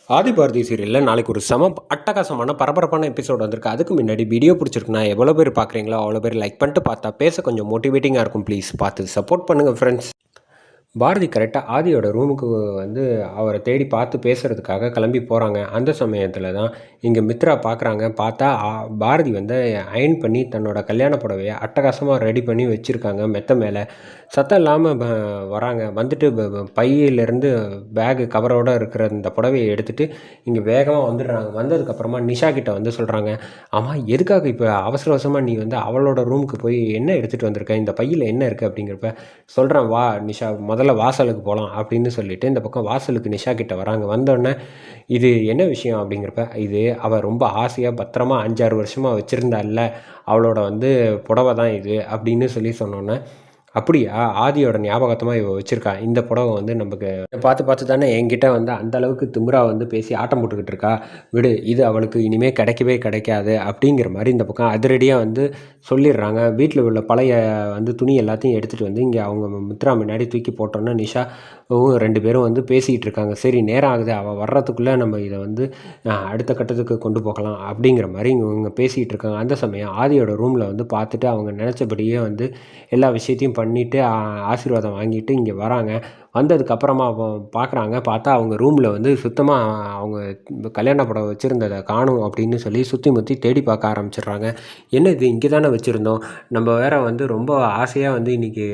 ஆதிபாரதி சீரியலில் நாளைக்கு ஒரு அட்டகாசமான பரபரப்பான எபிசோட் வந்திருக்கு. அதுக்கு முன்னாடி வீடியோ பிடிச்சிருக்குன்னா எவ்வளோ பேர் பார்க்குறீங்களோ அவ்வளோ பேர் லைக் பண்ணிட்டு பார்த்தா பேச கொஞ்சம் மோட்டிவேட்டிங்காக இருக்கும். ப்ளீஸ் பார்த்து சப்போர்ட் பண்ணுங்கள் ஃப்ரெண்ட்ஸ். பாரதி கரெக்டாக ஆதியோட ரூமுக்கு வந்து அவரை தேடி பார்த்து பேசுகிறதுக்காக கிளம்பி போகிறாங்க. அந்த சமயத்தில் தான் இங்கே மித்ரா பார்க்குறாங்க. பார்த்தா பாரதி வந்து அயன் பண்ணி தன்னோட கல்யாண புடவையை அட்டகாசமாக ரெடி பண்ணி வச்சுருக்காங்க மெத்த மேலே. சத்தம் இல்லாமல் வராங்க. வந்துட்டு பையிலேருந்து பேகு கவரோடு இருக்கிற இந்த புடவையை எடுத்துகிட்டு இங்கே வேகமாக வந்துடுறாங்க. வந்ததுக்கப்புறமா நிஷா கிட்ட வந்து சொல்கிறாங்க, ஆமாம் எதுக்காக இப்போ அவசர அவசரமாக நீ வந்து அவளோட ரூமுக்கு போய் என்ன எடுத்துகிட்டு வந்திருக்க, இந்த பையில் என்ன இருக்குது அப்படிங்கிறப்ப சொல்கிறேன், வா நிஷா முதல்ல வாசலுக்கு போகலாம் அப்படின்னு சொல்லிட்டு இந்த பக்கம் வாசலுக்கு நிஷா கிட்ட வராங்க. வந்தோடனே இது என்ன விஷயம் அப்படிங்கிறப்ப, இது அவள் ரொம்ப ஆசையாக பத்திரமா 5-6 வருஷமாக வச்சுருந்தால அவளோட வந்து புடவை தான் இது அப்படின்னு சொன்னோன்னே, அப்படியா ஆதியோட ஞாபகத்தமாக இவ வச்சுருக்கா இந்த புடவை வந்து நமக்கு பார்த்து பார்த்து தானே என்கிட்ட வந்து அந்த அளவுக்கு திமிரா வந்து பேசி ஆட்டம் போட்டுக்கிட்டு இருக்கா, விடு இது அவளுக்கு இனிமேல் கிடைக்கவே கிடைக்காது அப்படிங்கிற மாதிரி இந்த பக்கம் அதிரடியாக வந்து சொல்லிடுறாங்க. வீட்டில் உள்ள பழைய வந்து துணி எல்லாத்தையும் எடுத்துகிட்டு வந்து இங்கே அவங்க மித்ரா முன்னாடி தூக்கி போட்டோன்னா நிஷா 2 பேரும் வந்து பேசிகிட்டு இருக்காங்க. சரி நேரம் ஆகுது, அவள் வர்றதுக்குள்ளே நம்ம இதை வந்து அடுத்த கட்டத்துக்கு கொண்டு போகலாம் அப்படிங்கிற மாதிரி இவங்க பேசிகிட்டு இருக்காங்க. அந்த சமயம் ஆதியோட ரூமில் வந்து பார்த்துட்டு அவங்க நினச்சபடியே வந்து எல்லா விஷயத்தையும் பண்ணிவிட்டு ஆசீர்வாதம் வாங்கிட்டு இங்கே வராங்க. வந்ததுக்கப்புறமா பார்க்குறாங்க. பார்த்தா அவங்க ரூமில் வந்து சுத்தமாக அவங்க கல்யாண புடவை வச்சுருந்ததை காணும் அப்படின்னு சொல்லி சுற்றி முற்றி தேடி பார்க்க ஆரம்பிச்சிடுறாங்க. என்ன இது இங்கே தானே வச்சுருந்தோம், நம்ம வேறு வந்து ரொம்ப ஆசையாக வந்து இன்றைக்கி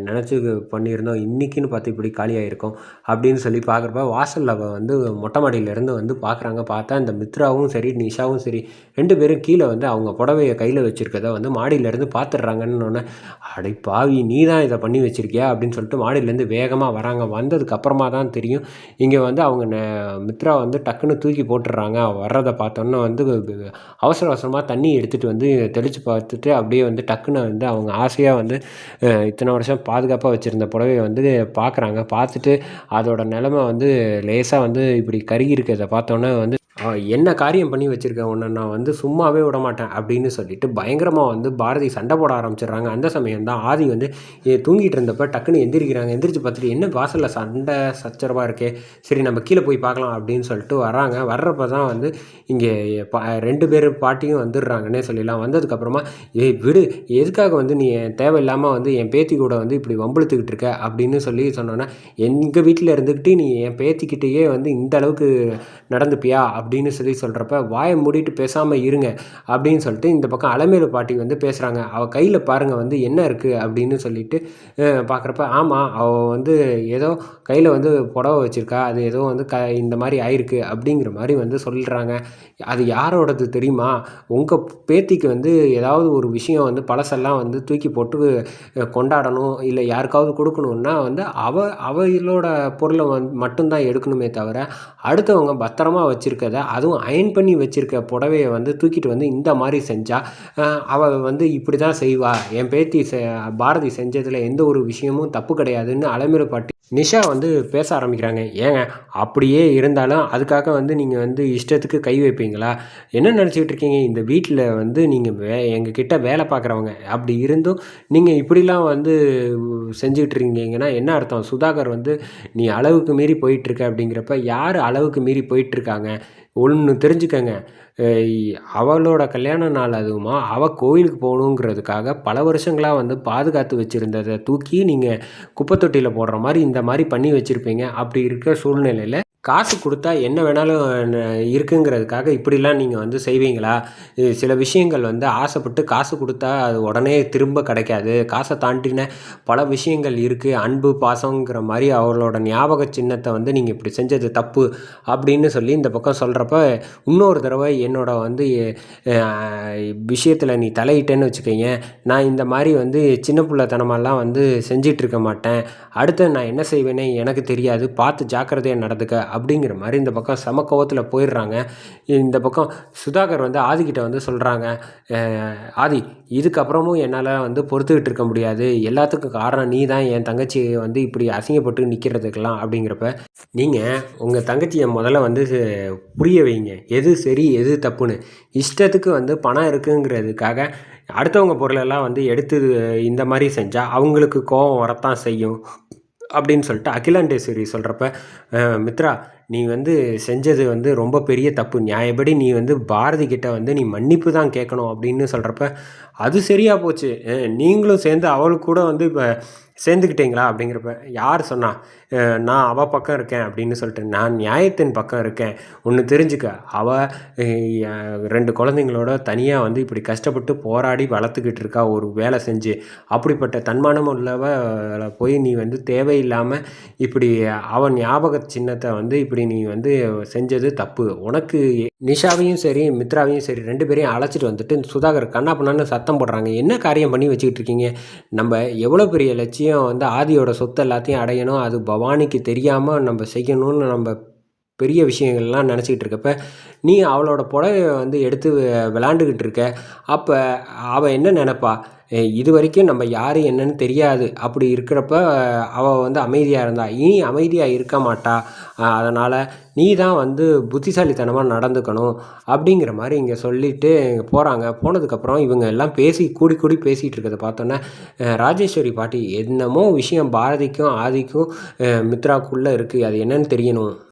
நினச்சி பண்ணியிருந்தோம், இன்றைக்கின்னு பார்த்து இப்படி காலியாகிருக்கோம் அப்படின்னு சொல்லி பார்க்குறப்ப வாசலில் வந்து மொட்டை மாடியிலேருந்து வந்து பார்க்குறாங்க. பார்த்தா இந்த மித்ராவும் சரி நிஷாவும் சரி 2 பேரும் கீழே வந்து அவங்க புடவையை கையில் வச்சுருக்கதை வந்து மாடியிலேருந்து பார்த்துட்றாங்கன்னு, அடை பாவி நீ தான் இதை பண்ணி வச்சுருக்கியா அப்படின்னு சொல்லிட்டு மாடியிலேருந்து வேகமாக வராங்க. வந்ததுக்கப்புறமா தான் தெரியும் இங்கே வந்து அவங்க மித்ரா வந்து டக்குன்னு தூக்கி போட்டுடுறாங்க. வர்றதை பார்த்தோன்னே வந்து அவசர அவசரமாக தண்ணி எடுத்துகிட்டு வந்து தெளித்து பார்த்துட்டு அப்படியே வந்து டக்குன்னு வந்து அவங்க ஆசையாக வந்து இத்தனை வருஷம் பாதுகாப்பாக வச்சுருந்த புடவையை வந்து பார்க்குறாங்க. பார்த்துட்டு அதோட நிலமை வந்து லேசாக வந்து இப்படி கருகி இருக்கிறத பார்த்தோன்னே வந்து என்ன காரியம் பண்ணி வச்சுருக்கேன் உன்னை நான் வந்து சும்மாவே விட மாட்டேன் அப்படின்னு சொல்லிட்டு பயங்கரமாக வந்து பாரதி சண்டை போட ஆரம்பிச்சிடுறாங்க. அந்த சமயம் தான் ஆதி வந்து தூங்கிட்டு இருந்தப்போ டக்குன்னு எந்திரிக்கிறாங்க. எந்திரிச்சு பார்த்துட்டு என்ன வாசலில் சண்டை சச்சரவாக இருக்கே, சரி நம்ம கீழே போய் பார்க்கலாம் அப்படின்னு சொல்லிட்டு வராங்க. வர்றப்ப தான் வந்து இங்கே 2 பேர் பாட்டியும் வந்துடுறாங்கன்னே சொல்லிடலாம். வந்ததுக்கப்புறமா விடு எதுக்காக வந்து நீ தேவையில்லாமல் வந்து என் பேத்தி கூட வந்து இப்படி வம்புழுத்துக்கிட்டு இருக்க அப்படின்னு சொன்னோன்னா, எங்கள் வீட்டில் இருந்துக்கிட்டு நீ என் பேத்திக்கிட்டேயே வந்து இந்த அளவுக்கு நடந்துப்பியா அப்படின்னு சொல்கிறப்ப வாயை மூடிட்டு பேசாமல் இருங்க அப்படின்னு சொல்லிட்டு இந்த பக்கம் அலமேலு பாட்டி வந்து பேசுகிறாங்க. அவள் கையில் பாருங்கள் வந்து என்ன இருக்குது அப்படின்னு சொல்லிட்டு பார்க்குறப்ப, ஆமாம் அவள் வந்து ஏதோ கையில் வந்து புடவை வச்சுருக்கா, அது ஏதோ வந்து இந்த மாதிரி ஆயிருக்கு அப்படிங்கிற மாதிரி வந்து சொல்கிறாங்க. அது யாரோடது தெரியுமா, உங்கள் பேத்திக்கு வந்து ஏதாவது ஒரு விஷயம் வந்து பழசெல்லாம் வந்து தூக்கி போட்டு கொண்டாடணும் இல்லை யாருக்காவது கொடுக்கணுன்னா வந்து அவளோட பொருளை மட்டும்தான் எடுக்கணுமே தவிர அடுத்தவங்க பத்திரமா வச்சுருக்கத அதுவும் அயன் பண்ணி வச்சுருக்க புடவையை வந்து தூக்கிட்டு வந்து இந்த மாதிரி செஞ்சால் அவள் வந்து இப்படி தான் செய்வா, என் பேத்தி பாரதி செஞ்சதில் எந்த ஒரு விஷயமும் தப்பு கிடையாதுன்னு அலமேலு பாட்டி நிஷா வந்து பேச ஆரம்பிக்கிறாங்க. ஏங்க அப்படியே இருந்தாலும் அதுக்காக வந்து நீங்கள் வந்து இஷ்டத்துக்கு கை வைப்பீங்களா, என்ன நினச்சிக்கிட்டு இருக்கீங்க, இந்த வீட்டில் வந்து நீங்கள் எங்ககிட்ட வேலை பார்க்குறவங்க, அப்படி இருந்தும் நீங்கள் இப்படிலாம் வந்து செஞ்சுக்கிட்டு இருக்கீங்கன்னா என்ன அர்த்தம், சுதாகர் வந்து நீ அளவுக்கு மீறி போயிட்டுருக்க அப்படிங்கிறப்ப யார் அளவுக்கு மீறி போயிட்டுருக்காங்க ஒன்று தெரிஞ்சுக்கங்க, அவளோட கல்யாண நாள் அதுவுமா அவள் கோயிலுக்கு போகணுங்கிறதுக்காக பல வருஷங்களாக வந்து பாதுகாத்து வச்சுருந்ததை தூக்கி நீங்கள் குப்பை தொட்டியில் போடுற மாதிரி இந்த மாதிரி பண்ணி வச்சுருப்பீங்க. அப்படி இருக்கிற சூழ்நிலையில் காசு கொடுத்தா என்ன வேணாலும் இருக்குங்கிறதுக்காக இப்படிலாம் நீங்கள் வந்து செய்வீங்களா, சில விஷயங்கள் வந்து ஆசைப்பட்டு காசு கொடுத்தா அது உடனே திரும்ப கிடைக்காது, காசை தாண்டின பல விஷயங்கள் இருக்குது, அன்பு பாசங்கிற மாதிரி அவளோட ஞாபக சின்னத்தை வந்து நீங்கள் இப்படி செஞ்சது தப்பு அப்படின்னு சொல்லி இந்த பக்கம் சொல்கிறப்ப, இன்னொரு தடவை என்னோட வந்து விஷயத்தில் நீ தலையிட்டேன்னு வச்சுக்கோங்க, நான் இந்த மாதிரி வந்து சின்ன பிள்ளைத்தனமெல்லாம் வந்து செஞ்சிட்ருக்க மாட்டேன், அடுத்து நான் என்ன செய்வேனே எனக்கு தெரியாது, பார்த்து ஜாக்கிரதையாக நடந்துக்க அப்படிங்கிற மாதிரி இந்த பக்கம் செம கோவத்தில் போயிடுறாங்க. இந்த பக்கம் சுதாகர் வந்து ஆதிக்கிட்ட வந்து சொல்கிறாங்க, ஆதி இதுக்கப்புறமும் என்னால் வந்து பொறுத்துக்கிட்டு இருக்க முடியாது, எல்லாத்துக்கும் காரணம் நீ தான் என் தங்கச்சியை வந்து இப்படி அசிங்கப்பட்டு நிற்கிறதுக்கெல்லாம் அப்படிங்கிறப்ப, நீங்கள் உங்கள் தங்கச்சியை முதல்ல வந்து புரிய வைங்க எது சரி எது தப்புன்னு. இஷ்டத்துக்கு வந்து பணம் இருக்குங்கிறதுக்காக அடுத்தவங்க பொருளெல்லாம் வந்து எடுத்து இந்த மாதிரி செஞ்சால் அவங்களுக்கு கோபம் வரத்தான் செய்யும் அப்படின்னு சொல்லிட்டு அகிலாண்டேஸ்வரி சொல்கிறப்ப, மித்ரா நீ வந்து செஞ்சது வந்து ரொம்ப பெரிய தப்பு. நியாயப்படி நீ வந்து பாரதி கிட்ட வந்து நீ மன்னிப்பு தான் கேட்கணும் அப்படின்னு சொல்றப்ப, அது சரியா போச்சு. நீங்களும் சேர்ந்து அவளுக்கு கூட வந்து இப்ப சேர்ந்துக்கிட்டீங்களா? அப்படிங்கிறப்ப, யார் சொன்னா? நான் அவ பக்கம் இருக்கேன் அப்படின்னு சொல்லிட்டு, நான் நியாயத்தின் பக்கம் இருக்கேன். ஒண்ணு தெரிஞ்சுக்க, அவ அ ய 2 குழந்தைங்களோட தனியா வந்து இப்படி கஷ்டப்பட்டு போராடி வளர்த்துக்கிட்டு இருக்கா ஒரு வேலை செஞ்சு. அப்படிப்பட்ட தன்மானம் உள்ளவ போய் நீ வந்து தேவையில்லாம இப்படி அவ ஞாபக சின்னத்த வந்து இப்படி நீ வந்து செஞ்சது தப்பு. உனக்கு நிஷாவையும் சரி, மித்ராவையும் சரி 2 பேரையும் அழைச்சிட்டு வந்துட்டு சுதாகர் கன்னா பின்னான்னு சத்தம் போடுறாங்க. என்ன காரியம் பண்ணி வச்சுக்கிட்டு இருக்கீங்க? நம்ப எவ்வளோ பெரிய லட்சியம் வந்து ஆதியோட சொத்து எல்லாத்தையும் அடையணும். அது பவானிக்கு தெரியாம நம்ப செய்யணும்னு நம்ப பெரிய விஷயங்கள்லாம் நெனச்சுக்கிட்டு இருக்கப்ப, நீ அவளோட புடவைய வந்து எடுத்து விளையாண்டுக்கிட்டு இருக்க. அப்ப அவ என்ன நெனைப்பா? இதுவரைக்கும் நம்ம யாரு என்னன்னு தெரியாது. அப்படி இருக்கிறப்ப அவ வந்து அமைதியா இருந்தா. இனி அமைதியா இருக்க மாட்டா. அதனால நீ தான் வந்து புத்திசாலித்தனமா நடந்துக்கணும். அப்படிங்கிற மாரி இங்க சொல்லிட்டு போறாங்க. போனதுக்கப்புறம் இவங்க எல்லாம் பேசி கூடி கூடி பேசிட்டு இருக்கிறத பார்த்தோன்னே, ராஜேஸ்வரி பாட்டி என்னமோ விஷயம் பாரதிக்கும், ஆதிக்கும் மித்ராக்குள்ள இருக்கு. அது என்னன்னு தெரியணும்.